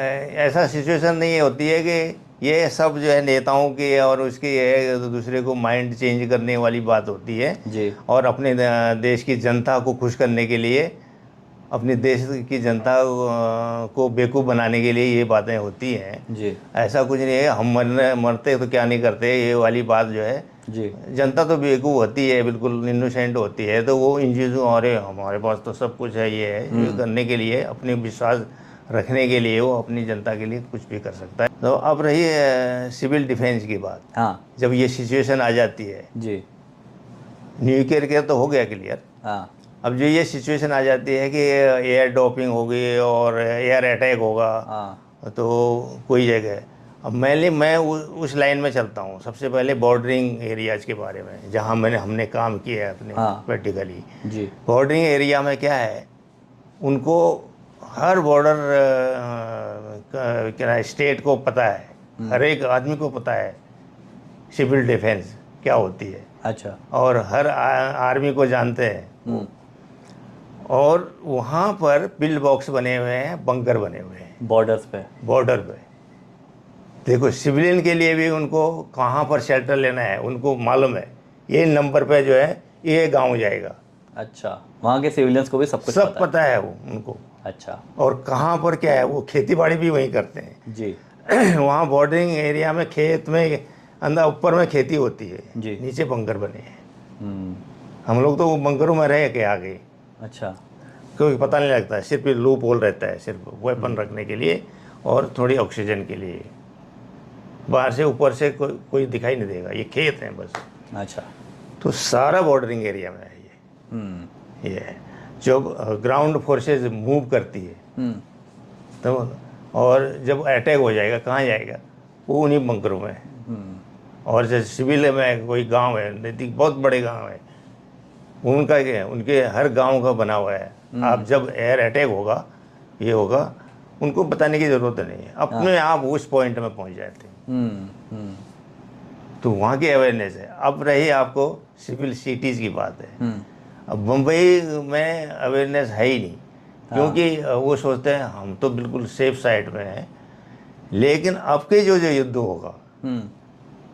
ऐसा सिचुएशन नहीं होती है कि ये सब जो है नेताओं की और उसकी है, तो दूसरे को माइंड चेंज करने वाली बात होती है। जी। और अपने देश की जनता को खुश करने के लिए, अपने देश की जनता को बेवकूफ़ बनाने के लिए ये बातें होती हैं। जी। ऐसा कुछ नहीं है, हम मरते तो क्या नहीं करते, ये वाली बात जो है, जी। जनता तो बेवकूफ़ होती है, बिल्कुल इनोसेंट होती है, तो वो इन चीज़ों, अरे हमारे पास तो सब कुछ है, ये है, ये करने के लिए, अपने विश्वास रखने के लिए वो अपनी जनता के लिए कुछ भी कर सकता है। तो अब रही सिविल डिफेंस की बात, हाँ। जब ये सिचुएशन आ जाती है, जी। न्यूक्लियर के तो हो गया क्लियर, हाँ। अब जो ये सिचुएशन आ जाती है कि एयर डोपिंग होगी और एयर अटैक होगा, हाँ। तो कोई जगह, अब मैं उस लाइन में चलता हूँ। सबसे पहले बॉर्डरिंग एरियाज़ के बारे में, जहाँ हमने काम किया है अपने हाँ। प्रैक्टिकली। जी। बॉर्डरिंग एरिया में क्या है, उनको हर बॉर्डर क्या स्टेट को पता है, हर एक आदमी को पता है सिविल डिफेंस क्या होती है, अच्छा। और हर आर्मी को जानते हैं वो। और वहाँ पर पिल बॉक्स बने हुए हैं, बंकर बने हुए हैं बॉर्डर्स पे। बॉर्डर पे। देखो, सिविलियन के लिए भी उनको कहाँ पर शेल्टर लेना है उनको मालूम है, ये नंबर पे जो है ये गांव जाएगा। अच्छा, वहाँ के सिविलियंस को भी सब कुछ सब पता पता है वो उनको। है। अच्छा। और कहाँ पर क्या है, वो खेती बाड़ी भी वहीं करते हैं। जी। वहाँ बॉर्डरिंग एरिया में खेत में अंदर ऊपर में खेती होती है, जी। नीचे बंकर बने हैं। हम्म। हम लोग तो वो बंकरों में रह के आ गए, अच्छा। क्योंकि पता नहीं लगता है, सिर्फ लूप होल रहता है, सिर्फ वेपन रखने के लिए और थोड़ी ऑक्सीजन के लिए। बाहर से ऊपर से कोई दिखाई नहीं देगा, ये खेत हैं बस। अच्छा। तो सारा बॉर्डरिंग एरिया में है ये है। जब ग्राउंड फोर्सेस मूव करती है तो, और जब अटैक हो जाएगा कहाँ जाएगा, वो उन्हीं बंकरों में है। और जैसे सिविल में कोई गांव है, नज़दीक बहुत बड़े गांव है, उनका क्या है, उनके हर गांव का बना हुआ है। आप जब एयर अटैक होगा, ये होगा, उनको बताने की ज़रूरत नहीं है, अपने आप उस पॉइंट में पहुंच जाते हैं। तो वहाँ की अवेयरनेस है। अब रही आपको सिविल सिटीज़ की बात है, अब मुंबई में अवेयरनेस है ही नहीं, क्योंकि वो सोचते हैं हम तो बिल्कुल सेफ साइड में हैं, लेकिन अब के जो जो युद्ध होगा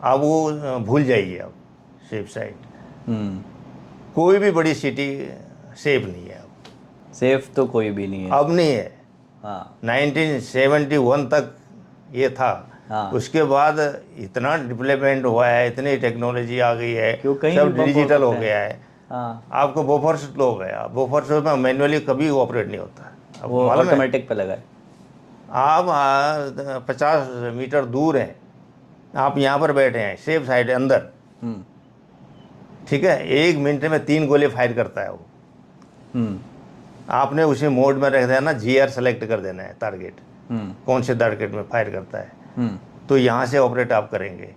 अब वो भूल जाइए। अब सेफ साइड, कोई भी बड़ी सिटी सेफ नहीं है अब। सेफ तो कोई भी नहीं है अब नहीं है। हाँ 1971 तक ये था। हाँ। उसके बाद इतना डेवलपमेंट हुआ है, इतनी टेक्नोलॉजी आ गई है, क्यों कहीं सब भी बम डिजिटल हो सकते हैं। गया है। हाँ, आपको बोफोर्स लो है, बोफोर्स में मैनुअली कभी ऑपरेट नहीं होता, आपको वो मालूम है। ऑटोमेटिक पे लगा है। आप 50 मीटर दूर हैं, आप यहाँ पर बैठे हैं सेफ साइड अंदर, ठीक है, 1 मिनट में 3 गोले फायर करता है वो। आपने उसी मोड में रख देना, GR सेलेक्ट कर देना है टारगेट, कौन से टारगेट में फायर करता है, तो यहाँ से ऑपरेट आप करेंगे।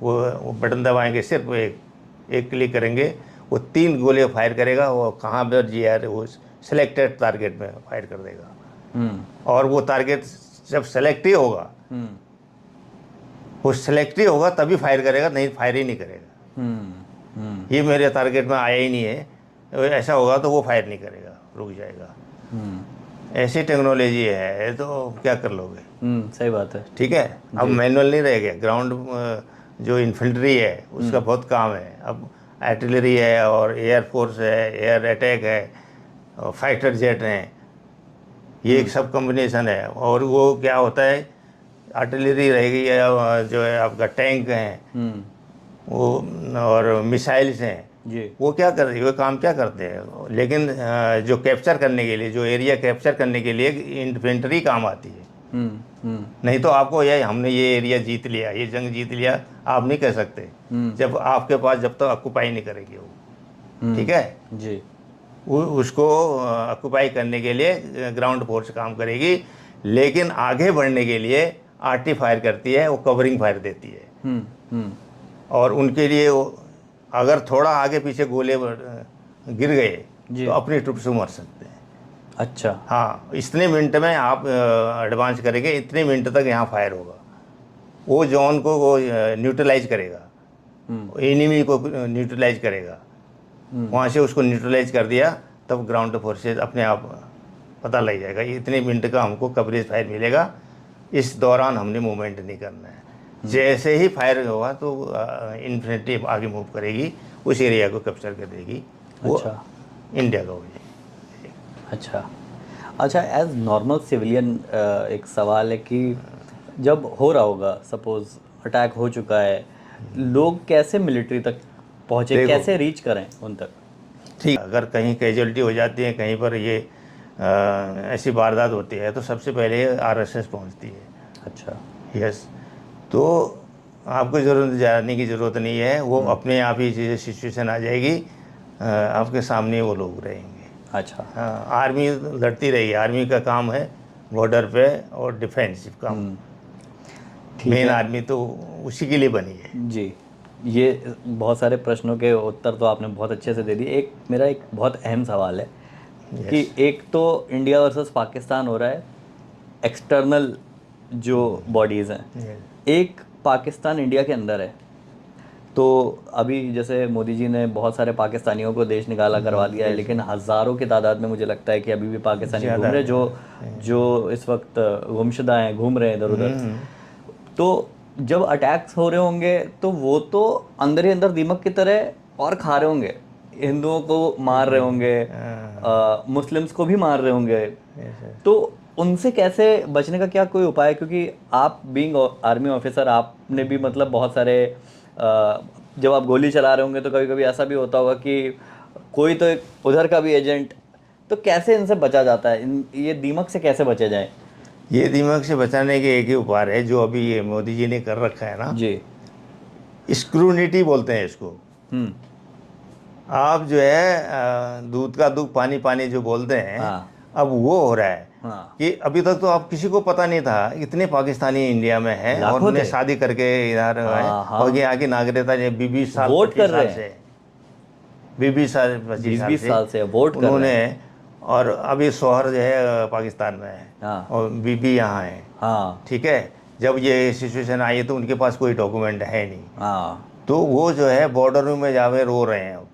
वो बटन दबाएंगे, सिर्फ एक क्लिक करेंगे, वो 3 गोले फायर करेगा, वो कहाँ पर GR वो सिलेक्टेड टारगेट में फायर कर देगा। और वो टारगेट जब सेलेक्ट ही होगा, वो सेलेक्ट ही होगा तभी फायर करेगा, नहीं फायर ही नहीं करेगा। ये मेरे टारगेट में आया ही नहीं है, ऐसा होगा तो वो फायर नहीं करेगा, रुक जाएगा। ऐसी टेक्नोलॉजी है, तो क्या कर लोगे। सही बात है। ठीक है, अब मैनुअल नहीं रह गया। ग्राउंड जो इन्फेंट्री है उसका बहुत काम है, अब आर्टिलरी है और एयरफोर्स है, एयर अटैक है, और फाइटर जेट हैं, ये एक सब कॉम्बिनेशन है। और वो क्या होता है, आर्टिलरी रहेगी या जो है आपका टैंक हैं वो, और मिसाइल्स हैं जी। वो क्या कर रही है, वो काम क्या करते हैं, लेकिन जो कैप्चर करने के लिए, जो एरिया कैप्चर करने के लिए इन्फेंट्री काम आती है। नहीं तो आपको ये हमने ये एरिया जीत लिया, ये जंग जीत लिया, आप नहीं कह सकते जब आपके पास, जब तक ऑक्युपाई नहीं करेगी वो। ठीक है जी। उसको ऑक्युपाई करने के लिए ग्राउंड फोर्स काम करेगी, लेकिन आगे बढ़ने के लिए आर्टी फायर करती है, वो कवरिंग फायर देती है। और उनके लिए वो अगर थोड़ा आगे पीछे गोले गिर गए तो अपनी ट्रुप से मर सकते हैं। अच्छा। हाँ, इतने मिनट में आप एडवांस करेंगे, इतने मिनट तक यहाँ फायर होगा, वो जोन को वो न्यूट्रलाइज करेगा, एनिमी को न्यूट्रलाइज करेगा। वहाँ से उसको न्यूट्रलाइज कर दिया, तब ग्राउंड फोर्सेस अपने आप पता लग जाएगा इतने मिनट का हमको कवरेज फायर मिलेगा, इस दौरान हमने मूवमेंट नहीं करना है। जैसे ही फायर होगा तो इन्फेंट्री आगे मूव करेगी, उस एरिया को कैप्चर कर देगी, वो अच्छा। इंडिया का हो जाएगी। अच्छा, एज नॉर्मल सिविलियन एक सवाल है कि जब हो रहा होगा, सपोज अटैक हो चुका है, लोग कैसे मिलिट्री तक पहुँचे, कैसे रीच करें उन तक। ठीक, अगर कहीं कैजुअलिटी हो जाती है, कहीं पर ये ऐसी वारदात होती है, तो सबसे पहले RSS पहुंचती है। अच्छा। यस, तो आपको ज़रूरत जाने की ज़रूरत नहीं है, वो अपने आप ही चीज़ें सिचुएशन आ जाएगी, आपके सामने वो लोग रहेंगे। अच्छा। हाँ, आर्मी लड़ती रहेगी, आर्मी का काम है बॉर्डर पे और डिफेंसिव काम, मेन आर्मी तो उसी के लिए बनी है। जी, ये बहुत सारे प्रश्नों के उत्तर तो आपने बहुत अच्छे से दे दिए। एक मेरा एक बहुत अहम सवाल है कि एक तो इंडिया वर्सेस पाकिस्तान हो रहा है, एक्सटर्नल जो बॉडीज़ हैं, एक पाकिस्तान इंडिया के अंदर है। तो अभी जैसे मोदी जी ने बहुत सारे पाकिस्तानियों को देश निकाला करवा दिया है, लेकिन हज़ारों की तादाद में मुझे लगता है कि अभी भी पाकिस्तानी घूम रहे हैं, जो इस वक्त गुमशुदा हैं, घूम रहे हैं इधर उधर। तो जब अटैक्स हो रहे होंगे तो वो तो अंदर ही अंदर दीमक की तरह और खा रहे होंगे, हिंदुओं को मार रहे होंगे, मुस्लिम्स को भी मार रहे होंगे। तो उनसे कैसे बचने का क्या कोई उपाय है? क्योंकि आप बीइंग आर्मी ऑफिसर, आपने भी मतलब बहुत सारे जब आप गोली चला रहे होंगे तो कभी कभी ऐसा भी होता होगा कि कोई तो एक उधर का भी एजेंट, तो कैसे इनसे बचा जाता है, ये दीमक से कैसे बचे जाए? ये दिमाग से बचाने के एक ही उपाय है, जो अभी ये मोदी जी ने कर रखा है ना जी। स्क्रूनिटी बोलते हैं इसको। आप जो है दूध का दूध पानी पानी जो बोलते हैं, हाँ अब वो हो रहा है हाँ, कि अभी तक तो आप किसी को पता नहीं था इतने पाकिस्तानी इंडिया में हैं और लाखों उन्हें थे। शादी करके इधर है, हाँ और हाँ, यहाँ की नागरिकता जो 20 साल वोट कर 25 साल रहे हैं, से, 20 साल 25 साल 20-20 से साल से वोट कर रहे उन्होंने, हैं। और अभी शौहर जो है पाकिस्तान में है हाँ और बीबी यहाँ है। हाँ ठीक है, जब ये सिचुएशन आई तो उनके पास कोई डॉक्यूमेंट है नहीं, हाँ, तो वो जो है बॉर्डर में जाके रो रहे हैं अब।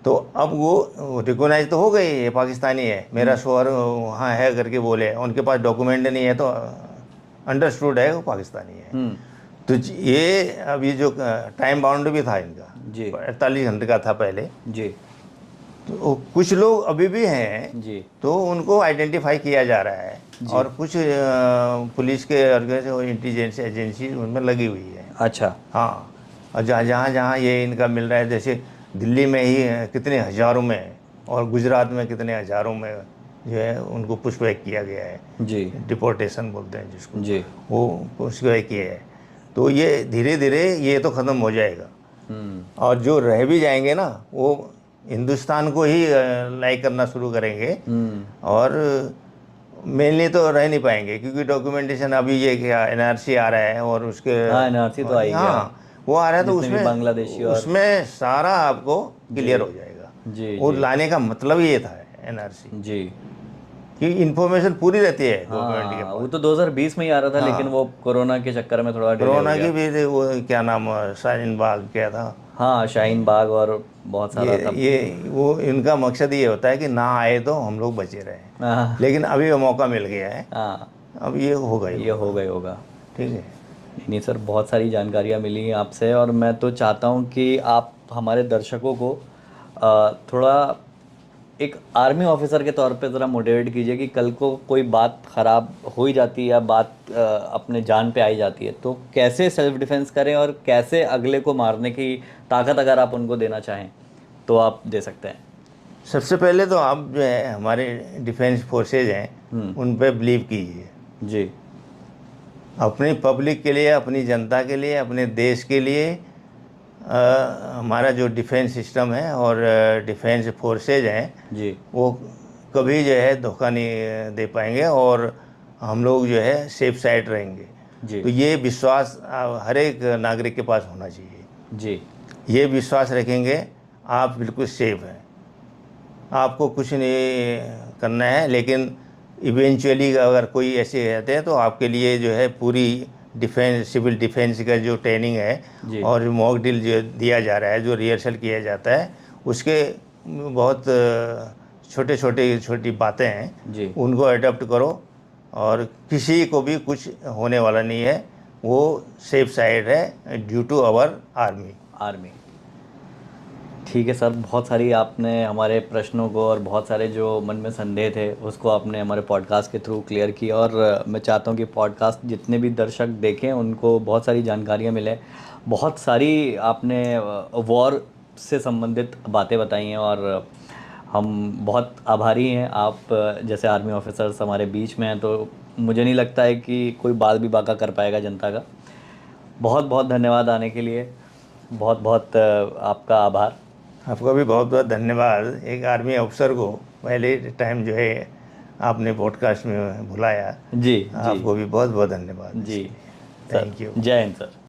तो अब वो रिकोगनाइज तो हो गई ये पाकिस्तानी है, मेरा शोहर वहाँ है करके बोले, उनके पास डॉक्यूमेंट नहीं है तो अंडरस्टूड है वो पाकिस्तानी है। हम्म, तो ये अभी जो टाइम बाउंड भी था इनका, जी 48 घंटे का था पहले। जी तो कुछ लोग अभी भी हैं, जी तो उनको आइडेंटिफाई किया जा रहा है, जी, और कुछ पुलिस के और इंटेलिजेंस एजेंसी उनमें लगी हुई है। अच्छा, हाँ, और जहाँ जहाँ जहाँ ये इनका मिल रहा है, जैसे दिल्ली में ही कितने हज़ारों में, और गुजरात में कितने हज़ारों में जो है उनको पुशबैक किया गया है, जी डिपोर्टेशन बोलते हैं जिसको, जी, वो पुशबैक किया है। तो ये धीरे धीरे ये तो ख़त्म हो जाएगा, हम्म, और जो रह भी जाएंगे ना वो हिंदुस्तान को ही लाइक करना शुरू करेंगे, हम्म, और मेनली तो रह नहीं पाएंगे, क्योंकि डॉक्यूमेंटेशन अभी ये क्या एनआरसी आ रहा है और उसके, हाँ एनआरसी तो आ ही गया, हाँ वो आ रहा है, तो जितने भी उसमें बांग्लादेशी और, उसमें सारा आपको जी क्लियर हो जाएगा। जी वो जी लाने का मतलब ये था एनआरसी, जी, कि इंफॉर्मेशन पूरी रहती है गवर्नमेंट के हाँ वो पास। तो 2020 में ही आ रहा था, लेकिन हाँ, वो कोरोना के चक्कर में थोड़ा डिले हो कोरोना की गया। भी वो क्या नाम, शाहीन बाग क्या था। हाँ शाहीन बाग और बहुत सारा था। ये वो इनका मकसद ये होता है कि ना आए तो हम लोग बचे रहें, हाँ लेकिन अभी वो मौका मिल गया है, हाँ, अब ये होगा ही ये हो होगा। गई होगा। ठीक है। नहीं नहीं सर, बहुत सारी जानकारियाँ मिली हैं आपसे, और मैं तो चाहता हूँ कि आप हमारे दर्शकों को थोड़ा एक आर्मी ऑफिसर के तौर पे ज़रा मोटिवेट कीजिए कि कल को कोई बात ख़राब हो ही जाती है या बात अपने जान पे आई जाती है, तो कैसे सेल्फ डिफेंस करें और कैसे अगले को मारने की ताकत अगर आप उनको देना चाहें तो आप दे सकते हैं। सबसे पहले तो आप जो है हमारे डिफेंस फोर्सेज हैं हम्म, उन पे बिलीव कीजिए, जी अपनी पब्लिक के लिए, अपनी जनता के लिए, अपने देश के लिए। हमारा जो डिफेंस सिस्टम है और डिफेंस फोर्सेज हैं, जी वो कभी जो है धोखा नहीं दे पाएंगे, और हम लोग जो है सेफ साइड रहेंगे। जी तो ये विश्वास हर एक नागरिक के पास होना चाहिए। जी, ये विश्वास रखेंगे, आप बिल्कुल सेफ हैं, आपको कुछ नहीं करना है। लेकिन इवेंचुअली अगर कोई ऐसे रहते हैं तो आपके लिए जो है पूरी डिफेंस, सिविल डिफेंस का जो ट्रेनिंग है जी और मॉक ड्रिल जो दिया जा रहा है, जो रिहर्सल किया जाता है, उसके बहुत छोटे छोटे छोटी बातें हैं, जी, उनको अडॉप्ट करो, और किसी को भी कुछ होने वाला नहीं है। वो सेफ साइड है due to our army. Army. ठीक है सर, बहुत सारी आपने हमारे प्रश्नों को और बहुत सारे जो मन में संदेह थे उसको आपने हमारे पॉडकास्ट के थ्रू क्लियर किया, और मैं चाहता हूँ कि पॉडकास्ट जितने भी दर्शक देखें उनको बहुत सारी जानकारियाँ मिलें। बहुत सारी आपने वॉर से संबंधित बातें बताई हैं, और हम बहुत आभारी हैं। आप जैसे आर्मी ऑफिसर्स हमारे बीच में हैं, तो मुझे नहीं लगता है कि कोई बाल भी बाका कर पाएगा जनता का। बहुत बहुत धन्यवाद आने के लिए, बहुत बहुत आपका आभार। आपका भी बहुत बहुत धन्यवाद, एक आर्मी अफसर को पहले टाइम जो है आपने पॉडकास्ट में बुलाया। जी जी आपको भी बहुत बहुत धन्यवाद जी इसके लिए। Sir, thank you. जय हिंद सर।